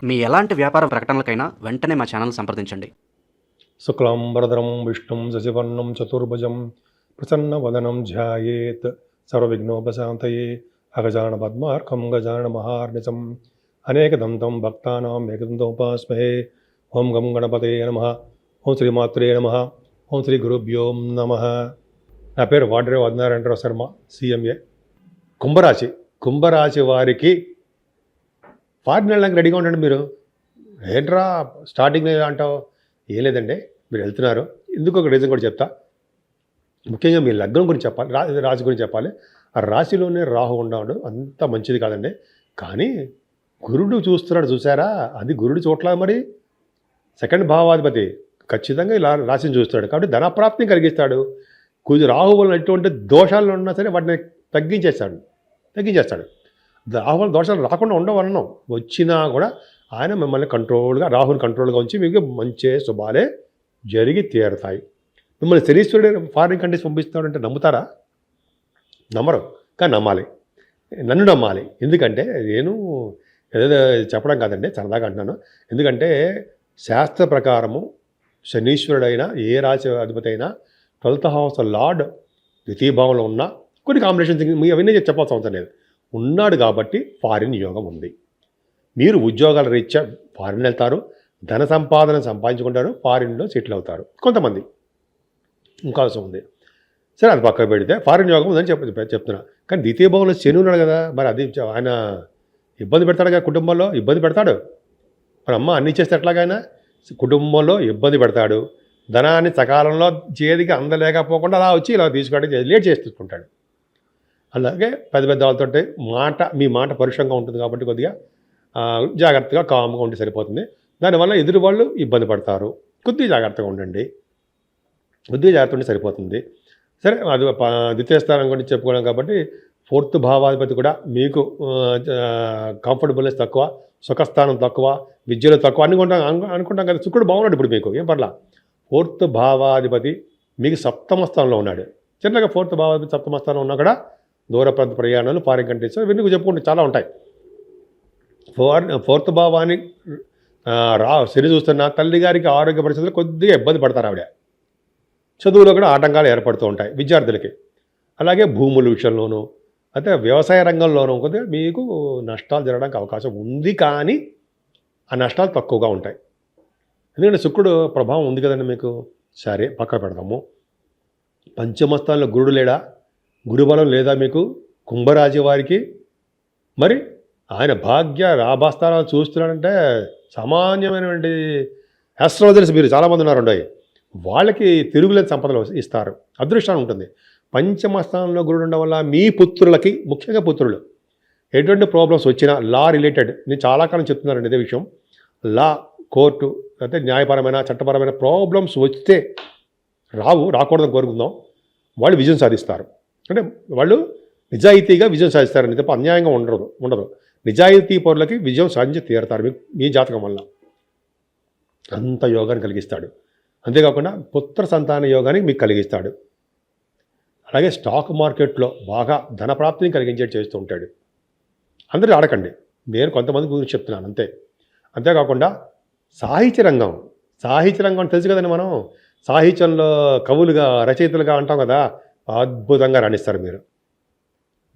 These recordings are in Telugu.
మీ ఎలాంటి వ్యాపార ప్రకటనలకైనా వెంటనే మా ఛానల్ సంప్రదించండి. శుక్లాంబరధరం విష్ణుం శశివర్ణం చతుర్భుజం ప్రసన్నవదనం ధ్యాయేత్ సర్వవిఘ్నోపశాంతయే అగజాన పద్మార్కం గజాన మహార్నిశం అనేకదంతం భక్తానాం ఏకదంతోపాస్మహే. ఓం గం గణపతయే నమః. ఓం శ్రీమాత్రే నమః. ఓం శ్రీ గురుభ్యో నమః. నా పేరు వాడ్రే వదనారాయణరావు శర్మ, సిఎంఏ. కుంభరాశి వారికి ఫారిన్ వెళ్ళడానికి రెడీగా ఉండండి. మీరు ఏంట్రా స్టార్టింగ్ అంటావు? ఏం లేదండి, మీరు వెళ్తున్నారు. ఇందుకు ఒక రీజన్ కూడా చెప్తా. ముఖ్యంగా మీ లగ్నం గురించి చెప్పాలి, రాశి గురించి చెప్పాలి. ఆ రాశిలోనే రాహు ఉండడు, అంత మంచిది కాదండి. కానీ గురుడు చూస్తున్నాడు, చూసారా? అది గురుడు చూడలా. మరి సెకండ్ భావాధిపతి ఖచ్చితంగా ఇలా రాశిని చూస్తాడు, కాబట్టి ధనప్రాప్తిని కలిగిస్తాడు. రాహు వలన ఎటువంటి దోషాలు ఉన్నా సరే వాటిని తగ్గించేస్తాడు. రాహు వలన దోషాలు రాకుండా ఉండవన్నాం. వచ్చినా కూడా ఆయన మిమ్మల్ని రాహుని కంట్రోల్గా ఉంచి మీకు మంచి శుభాలే జరిగి తీరుతాయి. మిమ్మల్ని శనీశ్వరుడు ఫారిన్ కంట్రీస్ పంపిస్తాడంటే నమ్ముతారా? నమ్మరు, కానీ నన్ను నమ్మాలి. ఎందుకంటే నేను ఏదో చెప్పడం కాదండి, సరదాగా అంటున్నాను. ఎందుకంటే శాస్త్ర ప్రకారము శనీశ్వరుడైనా ఏ రాశి అధిపతి అయినా 12th హౌస్ లార్డ్ ద్వితీయ భావంలో ఉన్న కొన్ని కాంబినేషన్స్ మీ అవన్నీ చెప్పాల్సిన అవసరం లేదు, ఉన్నాడు కాబట్టి ఫారిన్ యోగం ఉంది. మీరు ఉద్యోగాల రీత్యా ఫారిన్ వెళ్తారు, ధన సంపాదన సంపాదించుకుంటారు, ఫారిన్లో సెటిల్ అవుతారు. కొంతమంది ఇంకా అవసరం ఉంది. సరే, అది పక్కకు పెడితే ఫారిన్ యోగం ఉందని చెప్తున్నా. కానీ ద్వితీయ భావంలో శని ఉన్నాడు కదా, మరి అది ఆయన ఇబ్బంది పెడతాడు కదా, కుటుంబంలో ఇబ్బంది పెడతాడు. మరి అమ్మ అన్నీ చేస్తే ఎట్లాగైనా కుటుంబంలో ఇబ్బంది పెడతాడు. ధనాన్ని సకాలంలో చేతికి అందలేకపోకుండా అలా వచ్చి ఇలా తీసుకోవడానికి లేట్ చేసి తీసుకుంటాడు. అలాగే పెద్ద వాళ్ళతో మీ మాట పరుషంగా ఉంటుంది కాబట్టి కొద్దిగా జాగ్రత్తగా కామ్గా ఉంటే సరిపోతుంది. దానివల్ల ఎదురు వాళ్ళు ఇబ్బంది పడతారు. కొద్దిగా జాగ్రత్తగా ఉండండి, కొద్దిగా జాగ్రత్త ఉంటే సరిపోతుంది. సరే, అది ద్వితీయ స్థానం గురించి చెప్పుకోవడం కాబట్టి 4th భావాధిపతి కూడా మీకు కంఫర్టబుల్నెస్ తక్కువ, సుఖస్థానం తక్కువ, విద్యలో తక్కువ అనుకుంటాం కదా. శుక్రుడు బాగున్నాడు ఇప్పుడు మీకు, ఏం పర్లా. 4th భావాధిపతి మీకు 7వ స్థానంలో ఉన్నాడు. చిన్నగా 4th భావాధిపతి 7వ స్థానంలో ఉన్నా కూడా దూర ప్రాంత ప్రయాణాలు, ఫారిన్ కంట్రీస్, ఇవన్నీ చెప్పుకుంటే చాలా ఉంటాయి. 4th భావాన్ని శని చూస్తున్న తల్లి గారికి ఆరోగ్య పరిస్థితులు కొద్దిగా ఇబ్బంది పడతారు. ఆవిడ చదువులో కూడా ఆటంకాలు ఏర్పడుతూ ఉంటాయి విద్యార్థులకి. అలాగే భూముల విషయంలోనూ, అయితే వ్యవసాయ రంగంలోనూ కొద్దిగా మీకు నష్టాలు జరగడానికి అవకాశం ఉంది. కానీ ఆ నష్టాలు తక్కువగా ఉంటాయి, ఎందుకంటే శుక్రుడు ప్రభావం ఉంది కదండి మీకు. సరే, పక్క పెడదాము. పంచమస్థానంలో గురుడు లేడా? గురుబలం లేదా మీకు కుంభరాశి వారికి? మరి ఆయన భాగ్య లాభస్థానాలు చూస్తున్నాడంటే సామాన్యమైనటువంటి ఆస్ట్రాలజర్స్ మీరు చాలామంది ఉన్నారండి, వాళ్ళకి తిరుగులేని సంపదలు ఇస్తారు, అదృష్టాన్ని ఉంటుంది. పంచమస్థానంలో గురుడు ఉండడం వల్ల మీ పుత్రులకి, ముఖ్యంగా పుత్రులు, ఎటువంటి ప్రాబ్లమ్స్ వచ్చినా లా రిలేటెడ్, నేను చాలా కాలం చెప్తున్నానండి ఇదే విషయం. లా, కోర్టు, అంటే న్యాయపరమైన చట్టపరమైన ప్రాబ్లమ్స్ వస్తే రాకూడదని కోరుకుందాం. వాళ్ళు విజయం సాధిస్తారు. అంటే వాళ్ళు నిజాయితీగా విజయం సాధిస్తారని తప్ప అన్యాయంగా ఉండదు. నిజాయితీ పౌరులకి విజయం సాధించి తీరుతారు మీ జాతకం వల్ల. అంత యోగాన్ని కలిగిస్తాడు. అంతేకాకుండా పుత్ర సంతాన యోగాన్ని మీకు కలిగిస్తాడు. అలాగే స్టాక్ మార్కెట్లో బాగా ధనప్రాప్తిని కలిగించేట్టు చేస్తూ ఉంటాడు. అందరూ ఆడకండి, నేను కొంతమంది గురించి చెప్తున్నాను అంతే. అంతేకాకుండా సాహిత్య రంగం తెలుసు కదండి. మనం సాహిత్యంలో కవులుగా, రచయితలుగా అంటాం కదా, అద్భుతంగా రాణిస్తారు మీరు.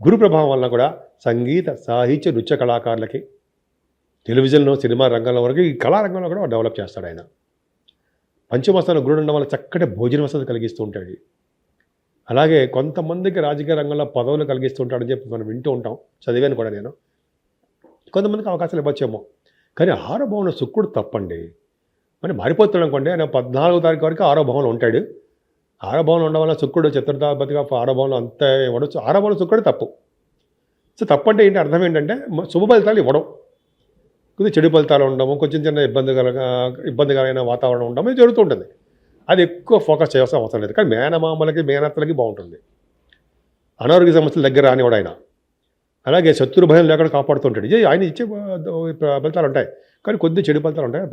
గురు ప్రభావం వలన కూడా సంగీత, సాహిత్య, నృత్య కళాకారులకి, టెలివిజన్లో, సినిమా రంగంలో వరకు, ఈ కళారంగంలో కూడా డెవలప్ చేస్తాడు ఆయన. పంచమస్థానంలో గురుడు ఉండడం వల్ల చక్కటి భోజన వసతి కలిగిస్తూ ఉంటాడు. అలాగే కొంతమందికి రాజకీయ రంగంలో పదవులు కలిగిస్తూ ఉంటాడని చెప్పి మనం వింటూ ఉంటాం, చదివాను కూడా నేను. కొంతమందికి అవకాశాలు ఇవ్వచ్చేమో, కానీ 6వ భావంలో శుక్రుడు తప్పండి. మరి మారిపోతున్నాడు అనుకోండి, ఆయన 14వ తారీఖు వరకు 6వ భావంలో ఉంటాడు. 6వ భావంలో ఉండడం వల్ల శుక్రుడు చతుర్థాధిపతిగా 6వ భావంలో అంతే ఇవ్వడం. 6వ భావంలో శుక్రుడు తప్పు. సో తప్పు అంటే ఏంటి, అర్థం ఏంటంటే శుభ ఫలితాలు ఇవ్వడం, కొద్దిగా చెడు ఫలితాలు ఉండడము, కొంచెం చిన్న ఇబ్బందికరమైన వాతావరణం ఉండడం ఇది జరుగుతుంటుంది. అది ఎక్కువ ఫోకస్ చేయాల్సిన అవసరం లేదు. కానీ మేనమామలకి, మేనత్తలకి బాగుంటుంది. అనారోగ్య సమస్యల దగ్గర రానివాడు ఆయన. అలాగే శత్రు భయం లేకుండా కాపాడుతుంటాడు. ఆయన ఇచ్చే ఫలితాలు ఉంటాయి, కానీ కొద్ది చెడు ఫలితాలు ఉంటాయి,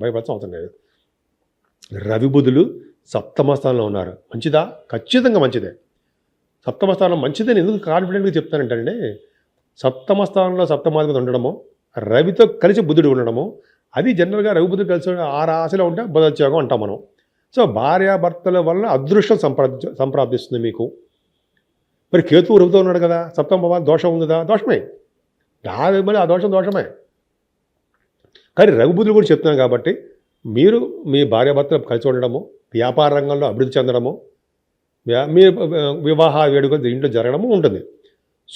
భయపడాల్సిన అవసరం లేదు. రవి బుధులు 7వ స్థానంలో ఉన్నారు. మంచిదా? ఖచ్చితంగా మంచిదే. 7వ స్థానం మంచిదని ఎందుకు కాన్ఫిడెంట్గా చెప్తానంటే, 7వ స్థానంలో 7వ అధిపతి ఉండడము రవితో కలిసి బుధుడు ఉండడము, అది జనరల్గా రవి బుధుడు కలిసి ఆ రాశిలో ఉంటే బుధోద్యోగం అంటాం మనం. సో భార్యాభర్తల వలన అదృష్టం సంప్రాప్తిస్తుంది మీకు. మరి కేతువు రవితో ఉన్నాడు కదా, సప్తమ భావం దోషం ఉంది కదా, దోషమే. మరి ఆ దోషమే. కానీ రవి బుధుడు కూడా చెప్తున్నాను కాబట్టి మీరు మీ భార్యాభర్తలు కలిసి ఉండడము, వ్యాపార రంగంలో అభివృద్ధి చెందడము, మీ వివాహ వేడుకలు ఇంట్లో జరగడము ఉంటుంది.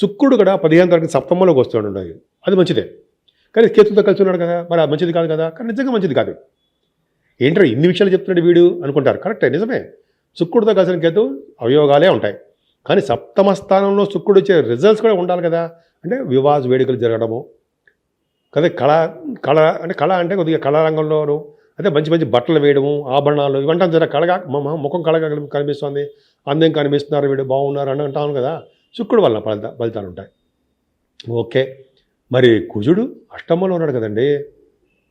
శుక్రుడు కూడా 15 తారీఖు సప్తమంలోకి వస్తున్నాడు, అది మంచిదే. కానీ కేతుతో కలిసి ఉన్నాడు కదా, మరి అది మంచిది కాదు కదా. కానీ నిజంగా మంచిది కాదు. ఏంటో ఇన్ని విషయాలు చెప్తున్నాడు వీడు అనుకుంటారు, కరెక్టే, నిజమే. శుక్రుడితో కలిసిన కేతు అవయోగాలే ఉంటాయి. కానీ సప్తమ స్థానంలో శుక్రుడు వచ్చే రిజల్ట్స్ కూడా ఉండాలి కదా. అంటే వివాహ వేడుకలు జరగడము కదా, కళ అంటే కొద్దిగా కళారంగంలోనూ అంటే మంచి మంచి బట్టలు వేయడము, ఆభరణాలు ఇవంటాం జర కళగా ముఖం కళగా కనిపిస్తుంది, అందం కనిపిస్తున్నారు, వీడు బాగున్నారు అని అంటాను కదా. శుక్రుడు వల్ల ఫలితాలు ఉంటాయి. ఓకే, మరి కుజుడు అష్టమంలో ఉన్నాడు కదండి.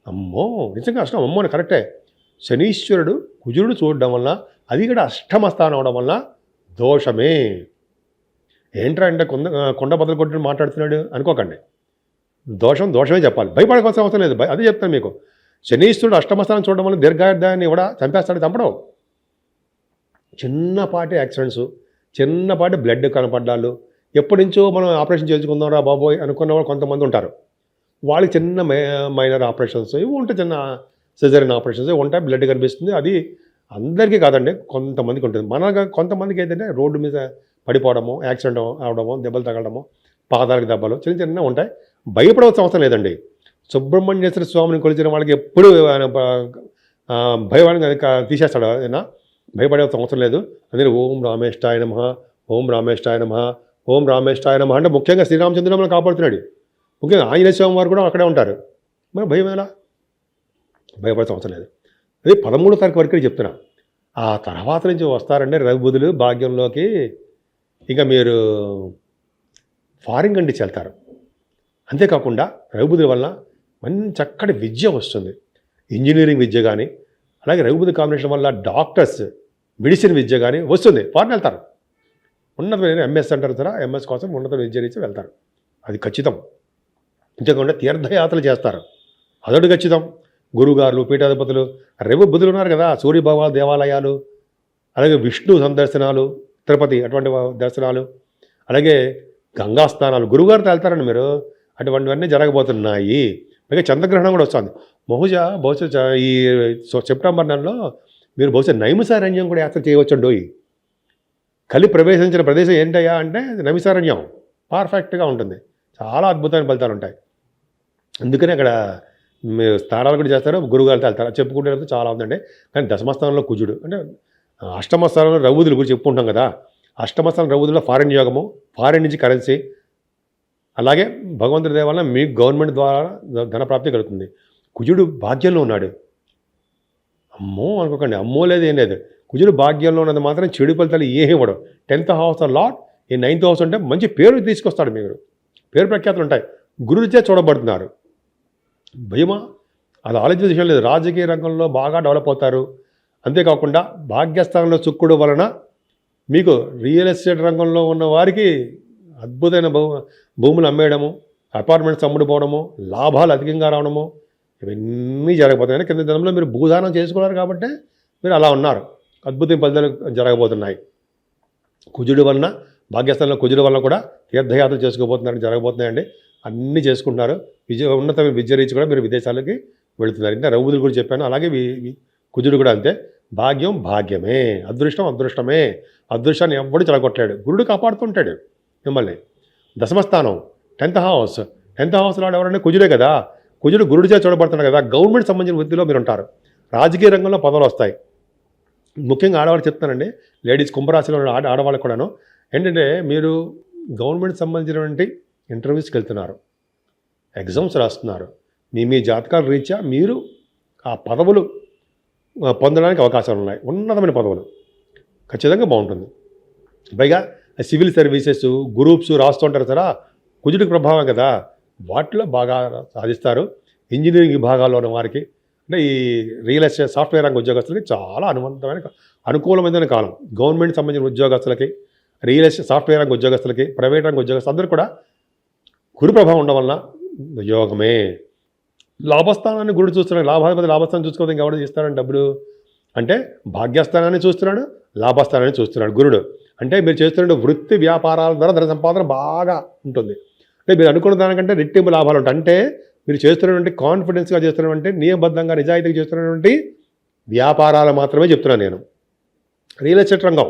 అమ్మో, నిజంగా అష్టం అమ్మో అని కరెక్టే. శనీశ్వరుడు కుజుడు చూడడం వల్ల, అది కూడా అష్టమ స్థానం అవడం వల్ల దోషమే. ఏంట్రా అంటే కొండ బదులు కొట్టి మాట్లాడుతున్నాడు అనుకోకండి. దోషమే చెప్పాలి, భయపడవలసిన అవసరం లేదు. అదే చెప్తాను మీకు. శనీశ్వరుడు అష్టమస్థానం చూడడం వల్ల దీర్ఘాయుర్దాన్ని కూడా చంపేస్తాడు, చంపడం. చిన్నపాటి యాక్సిడెంట్స్, చిన్నపాటి బ్లడ్ కనపడ్డాలు, ఎప్పటి నుంచో మనం ఆపరేషన్ చేసుకుందాం రా బాబోయ్ అనుకున్న వాళ్ళు కొంతమంది ఉంటారు. వాళ్ళకి చిన్న మైనర్ ఆపరేషన్స్ ఇవి ఉంటాయి, చిన్న సిజరీన్ ఆపరేషన్స్ ఉంటాయి, బ్లడ్ కనిపిస్తుంది. అది అందరికీ కాదండి, కొంతమందికి ఉంటుంది. కొంతమందికి ఏంటంటే రోడ్డు మీద పడిపోవడము, యాక్సిడెంట్ అవడము, దెబ్బలు తగలడము, పాదాలకు దెబ్బలు చిన్న ఉంటాయి. భయపడవలసిన అవసరం లేదండి. సుబ్రహ్మణ్యేశ్వర స్వామిని కొలిచిన వాళ్ళకి ఎప్పుడు భయవాడిని తీసేస్తాడు, అయినా భయపడవలసిన అవసరం లేదు. అందుకే ఓం రామేష్టాయ నమః, ఓం రామేష్టాయ నమః, ఓం రామేష్టాయ నమః అంటే ముఖ్యంగా శ్రీరామచంద్రుడు మనం కాపాడుతున్నాడు. ముఖ్యంగా ఆంజనేయ స్వామి వారు కూడా అక్కడే ఉంటారు. మరి భయం ఎలా? భయపడాల్సిన అవసరం లేదు. అది 13వ తారీఖు వరకు చెప్తున్నా. ఆ తర్వాత నుంచి వస్తారంటే రవి బుధులు భాగ్యంలోకి. ఇక మీరు ఫారిన్ కంట్రీస్ వెళ్తారు. అంతేకాకుండా రవి బుధుల వల్ల మంచి చక్కటి విద్య వస్తుంది, ఇంజనీరింగ్ విద్య కానీ, అలాగే రవి బుధ కాంబినేషన్ వల్ల డాక్టర్స్, మెడిసిన్ విద్య కానీ వస్తుంది. ఫారిన్ వెళ్తారు, ఉన్నతమైన ఎంఎస్ అంటారు సార్, ఎంఎస్ కోసం ఉన్నత విద్య నుంచి వెళ్తారు, అది ఖచ్చితం. అంతేకాకుండా తీర్థయాత్రలు చేస్తారు, అదొకటి ఖచ్చితం. గురుగారులు, పీఠాధిపతులు, రవి బుధులు ఉన్నారు కదా, సూర్యభగవ దేవాలయాలు, అలాగే విష్ణు సందర్శనాలు, తిరుపతి అటువంటి దర్శనాలు, అలాగే గంగా స్నానాలు, గురుగారితో వెళ్తారండి మీరు. అటువంటివన్నీ జరగబోతున్నాయి. అలాగే చంద్రగ్రహణం కూడా వస్తుంది. బహుశా ఈ సెప్టెంబర్ నెలలో మీరు బహుశా నైమిసారణ్యం కూడా యాత్ర చేయవచ్చండి. కలి ప్రవేశించిన ప్రదేశం ఏంటయ్యా అంటే నైమిసారణ్యం. పర్ఫెక్ట్గా ఉంటుంది, చాలా అద్భుతమైన ఫలితాలు ఉంటాయి. అందుకని అక్కడ మీరు స్థానాలు కూడా చేస్తారు, గురుగారితో వెళ్తారు. చెప్పుకుంటే చాలా ఉందండి. కానీ దశమస్థానంలో కుజుడు అంటే అష్టమస్థానంలో రవుదులు గురించి చెప్పుకుంటాం కదా. అష్టమస్థానం రవుదుల్లో ఫారిన్ యోగము, ఫారిన్ నుంచి కరెన్సీ, అలాగే భగవంతుడి దయ వలన మీకు గవర్నమెంట్ ద్వారా ధనప్రాప్తి కలుగుతుంది. కుజుడు భాగ్యంలో ఉన్నాడు. అమ్మో అనుకోకండి, అమ్మో లేదు ఏం లేదు. కుజుడు భాగ్యంలో ఉన్నది మాత్రం చెడు ఫలితాలు ఏమీ ఇవ్వడం. 10th హౌస్ లాట్, ఈ 9th హౌస్ అంటే మంచి పేరు తీసుకొస్తాడు. మీరు పేరు ప్రఖ్యాతులు ఉంటాయి, గురువుచే చూడబడుతున్నారు. భయమా? అది ఆలోచించే విషయం లేదు. రాజకీయ రంగంలో బాగా డెవలప్ అవుతారు. అంతేకాకుండా భాగ్యస్థానంలో శుక్రుడు వలన మీకు రియల్ ఎస్టేట్ రంగంలో ఉన్న వారికి అద్భుతమైన భూములు అమ్మేయడము, అపార్ట్మెంట్స్ అమ్ముడుపోవడము, లాభాలు అధికంగా రావడము, ఇవన్నీ జరగబోతున్నాయి. కింద దినంలో మీరు భూదానం చేసుకున్నారు కాబట్టి మీరు అలా ఉన్నారు. అద్భుతమైన ఫలితాలు జరగబోతున్నాయి. కుజుడు వలన, భాగ్యస్థానంలో కుజుడు వలన కూడా తీర్థయాత్రలు చేసుకోబోతున్నారని జరగబోతున్నాయండి. అన్నీ చేసుకుంటున్నారు. ఉన్నతమైన విద్య రీచి కూడా మీరు విదేశాలకి వెళుతున్నారు. ఇంకా రవుదులు కూడా చెప్పాను. అలాగే కుజుడు కూడా అంతే. భాగ్యం భాగ్యమే, అదృష్టం అదృష్టమే. అదృష్టాన్ని ఎవడు చెడగొట్టలేడు, గురుడు కాపాడుతుంటాడు మిమ్మల్ని. దశమస్థానం 10th హౌస్, 10th హౌస్లో ఎవరంటే కుజుడే కదా. కుజుడు గురుడిచే చూడబడుతున్నాడు కదా. గవర్నమెంట్ సంబంధించిన వృత్తిలో మీరు ఉంటారు. రాజకీయ రంగంలో పదవులు వస్తాయి. ముఖ్యంగా ఆడవాళ్ళు చెప్తానండి, లేడీస్ కుంభరాశిలో ఆడవాళ్ళకు కూడాను ఏంటంటే మీరు గవర్నమెంట్ సంబంధించినటువంటి ఇంటర్వ్యూస్కి వెళ్తున్నారు, ఎగ్జామ్స్ రాస్తున్నారు. మీ జాతకాల రీత్యా మీరు ఆ పదవులు పొందడానికి అవకాశాలు ఉన్నాయి. ఉన్నతమైన పదవులు ఖచ్చితంగా బాగుంటుంది. పైగా సివిల్ సర్వీసెస్, గ్రూప్స్ రాస్తుంటారు సరే, కుజుడికి ప్రభావం కదా, వాటిలో బాగా సాధిస్తారు. ఇంజనీరింగ్ విభాగాల్లో ఉన్న వారికి అంటే ఈ రియల్ ఎస్టేట్, సాఫ్ట్వేర్ రంగ ఉద్యోగస్తులకి చాలా అనుకూలమైన కాలం. గవర్నమెంట్ సంబంధించిన ఉద్యోగస్తులకి, రియల్ ఎస్టేట్, సాఫ్ట్వేర్ రంగ ఉద్యోగస్తులకి, ప్రైవేట్ రంగ ఉద్యోగస్తులు అందరూ కూడా గురు ప్రభావం ఉండడం వలన యోగమే. లాభస్థానాన్ని గురుడు చూస్తున్నాడు. లాభాధిపతి లాభస్థానం చూసుకోవద్దు, ఇంకెవడు ఇస్తాడని డబ్బులు అంటే భాగ్యస్థానాన్ని చూస్తున్నాడు, లాభస్థానాన్ని చూస్తున్నాడు గురుడు. అంటే మీరు చేస్తున్న వృత్తి వ్యాపారాల ద్వారా ధన సంపాదన బాగా ఉంటుంది. అంటే మీరు అనుకున్న దానికంటే రెట్టింపు లాభాలు ఉంటాయి. అంటే మీరు చేస్తున్నటువంటి కాన్ఫిడెన్స్గా చేస్తున్నటువంటి నియమబద్ధంగా నిజాయితీగా చేస్తున్నటువంటి వ్యాపారాలు మాత్రమే చెప్తున్నాను నేను. రియల్ ఎస్టేట్ రంగం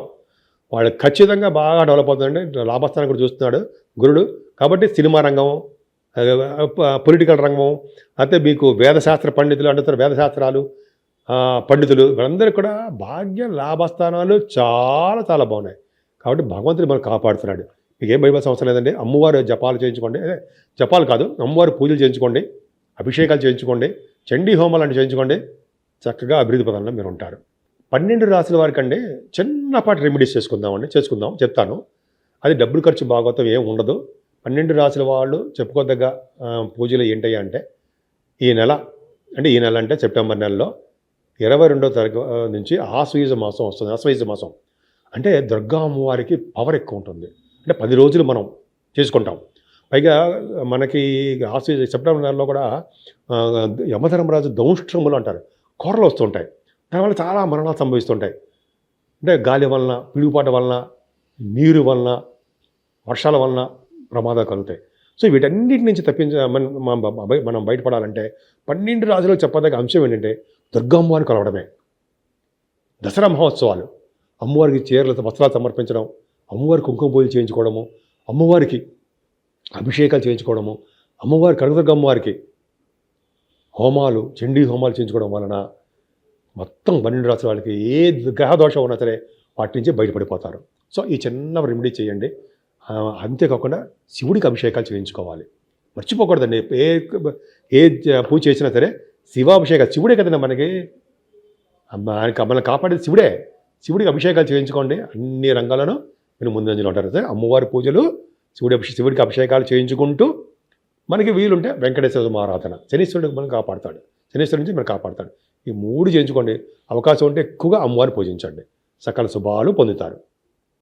వాళ్ళు ఖచ్చితంగా బాగా డెవలప్ అవుతుందండి. లాభస్థానం కూడా చూస్తున్నాడు గురుడు. కాబట్టి సినిమా రంగం, పొలిటికల్ రంగం, అయితే మీకు వేదశాస్త్ర పండితులు అంటే వేదశాస్త్రాలు పండితులు వీళ్ళందరూ కూడా భాగ్య లాభస్థానాలు చాలా చాలా బాగున్నాయి. కాబట్టి భగవంతుడు మనం కాపాడుతున్నాడు. మీకు ఏం భయపడాల్సిన అవసరం లేదండి. అమ్మవారు జపాలు చేయించుకోండి, జపాలు కాదు అమ్మవారు పూజలు చేయించుకోండి, అభిషేకాలు చేయించుకోండి, చండీ హోమాలు అంటే చేయించుకోండి. చక్కగా అభివృద్ధి పదంలో మీరు ఉంటారు. 12 రాశుల వారికి అండి చిన్నపాటి రెమెడీస్ చేసుకుందాం చెప్తాను. అది డబ్బులు ఖర్చు భాగవతం ఏం ఉండదు. 12 రాశుల వాళ్ళు చెప్పుకోదగ్గ పూజలు ఏంటయ్యా అంటే ఈ నెల అంటే సెప్టెంబర్ నెలలో 22వ తారీఖు నుంచి ఆశ్వయుజ మాసం వస్తుంది. ఆశ్వయుజ మాసం అంటే దుర్గా అమ్మవారికి పవర్ ఎక్కువ ఉంటుంది. అంటే 10 రోజులు మనం చేసుకుంటాం. పైగా మనకి ఆశ్వయుజ సెప్టెంబర్ నెలలో కూడా యమధర్మరాజు దౌష్ట్రములు అంటారు, కూరలు వస్తుంటాయి. దానివల్ల చాలా మరణాలు సంభవిస్తుంటాయి. అంటే గాలి వలన, పిడుగుపాట వలన, నీరు వలన, వర్షాల వలన ప్రమాదాలు కలుగుతాయి. సో వీటన్నిటి నుంచి మనం బయటపడాలంటే 12 రాజులకు చెప్పదగ్గ అంశం ఏంటంటే దుర్గమ్మవారిని కలవడమే. దసరా మహోత్సవాలు, అమ్మవారికి చీరలతో వస్త్రాలు సమర్పించడం, అమ్మవారికి కుంకుమ పూజలు చేయించుకోవడము, అమ్మవారికి అభిషేకాలు చేయించుకోవడము, అమ్మవారి కనకదుర్గ అమ్మవారికి హోమాలు, చండీ హోమాలు చేయించుకోవడం వలన మొత్తం 12 రాసుల వాళ్ళకి ఏ గ్రహ దోషం ఉన్నా సరే వాటి నుంచి బయటపడిపోతారు. సో ఈ చిన్న రెమెడీ చేయండి. అంతేకాకుండా శివుడికి అభిషేకాలు చేయించుకోవాలి, మర్చిపోకూడదండి. ఏ పూజ చేసినా సరే శివాభిషేకాలు, శివుడే కదండి మనకి మనల్ని కాపాడేది శివుడే. శివుడికి అభిషేకాలు చేయించుకోండి. అన్ని రంగాలను మీరు ముందంజలో ఉంటారు. సరే అమ్మవారి పూజలు, శివుడికి అభిషేకాలు చేయించుకుంటూ మనకి వీలుంటే వెంకటేశ్వర ఆరాధన, శనీశ్వరుడికి మనం కాపాడుతాడు, శనీశ్వరుడి నుంచి మనం కాపాడుతాడు. ఈ 3 చేయించుకోండి. అవకాశం ఉంటే ఎక్కువగా అమ్మవారిని పూజించండి, సకల శుభాలు పొందుతారు.